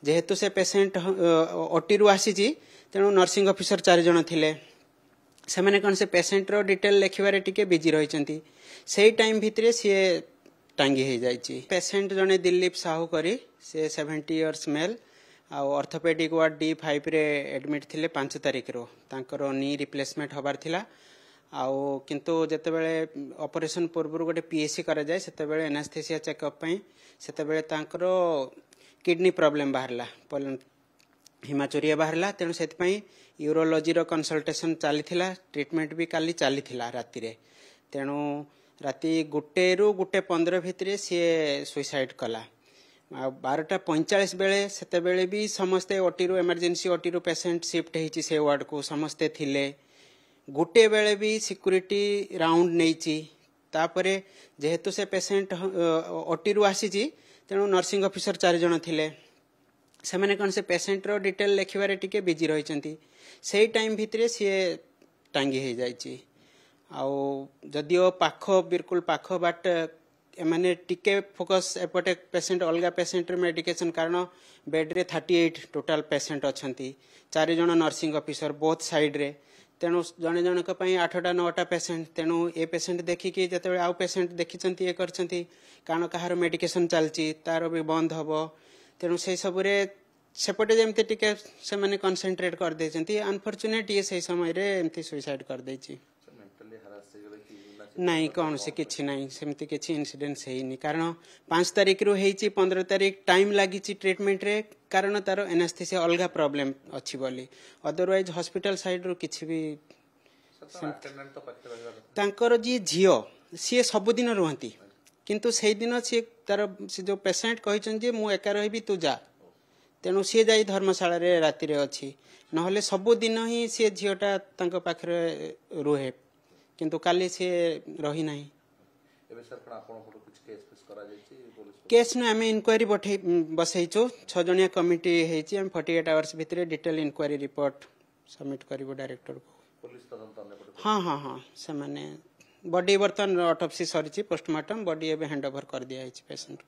जेहेतु से patient OT रु आसी तेणु नर्सिंग ऑफिसर 4 जन थिले से मैंने कौन से पेसेंट रो डिटेल लिखबारे टिके बिजी रही से टाइम भितर सी टांगी हो जाइए। पेसेंट जने दिलीप साहू करी से 70 years mail orthopaedic ward D5 रे एडमिट थिले 5 तारिख रो तांकर नी रिप्लेसमेंट होबार थिला किंतु जेतेबेले ऑपरेशन पूर्व गोटे पीएससी करा जाए सेतेबेले एनास्थेसिया चेकअप पई सेतेबेले तांकर किडनी प्रॉब्लम बाहरला हिमाचोरिया बाहरला तेणु सेतपई यूरोलॉजी रो कंसल्टेशन चलीथिला ट्रीटमेंट भी काली चलीथिला राति रे तेणु राति 1 रु 1:15 भितर सी सुइसाइड कला 12:45 बेले सेतेबेले भी समस्ते ओटी रु इमरजेंसी ओटी रु पेसेंट शिफ्ट हेची से वार्ड को समस्ते थिले 1 बेले भी सिक्यूरिटी राउंड नेची तापरे जेहेतु से पेसेंट ओटी रु आसी तेणु नर्सिंग ऑफिसर 4 जन थिले से मैंने कौन से पेसेंट रो डिटेल लिखबारे टिके बिजी रही से टाइम भितर सी टांगी हो जाइए जदिओ पाख बिल्कुल पाख बाट एमाने टिके फोकस एपटे पेसेंट अलगा पेसेंट मेडिकेशन कारण बेड रे 38 टोटाल पेसेंट अच्छी 4 जन नर्सिंग ऑफिसर बोथ साइड रे तेणु जने जनक 8टा 9टा पेसेंट तेणु ए पेसेंट देखिकी जिते आउ पेसेंट देखी ये करछंती कारण कहार मेडिकेशन चलची तार भी बंद हबो तेणु से सबरे सेपटे जमते टिके से माने कंसंट्रेट कर देछंती अनफॉर्चुनेट ये सही समय रे एमती सुसाइड कर देछि नहीं कौन से किछि नहीं सेमती किछि इंसिडेंट हेनी कारण 5 तारिख रु हेची 15 तारिख टाइम लागी ट्रीटमेंट रे कारण तार एनास्थेसिया अलगा प्रॉब्लम अच्छी बोली अदरवाइज हॉस्पिटल साइड रो किछि भी तांकर जी झियो सी सबुदिन रुहंती किंतु से दिन सी तार से जो पेसेंट कहिछन जे मु एका रहिबी तू जा तेणु सी जाई धर्मशाला रे राति रे अछि नहले सबुदिन ही सी झियोटा तांको पाखरे रुहे किंतु काली से रही नहीं केस न आम इनक्वारी बसईचु 6 जनिया कमिटी हेची हम 48 आवर्स भितर डिटेल इनक्वारी रिपोर्ट सबमिट करिवो डायरेक्टर को हाँ हाँ हाँ से माने बॉडी बर्तन ऑटोप्सी सरी पोस्टमार्टम बॉडी एबे हैंड ओवर कर दिया पेशेंट।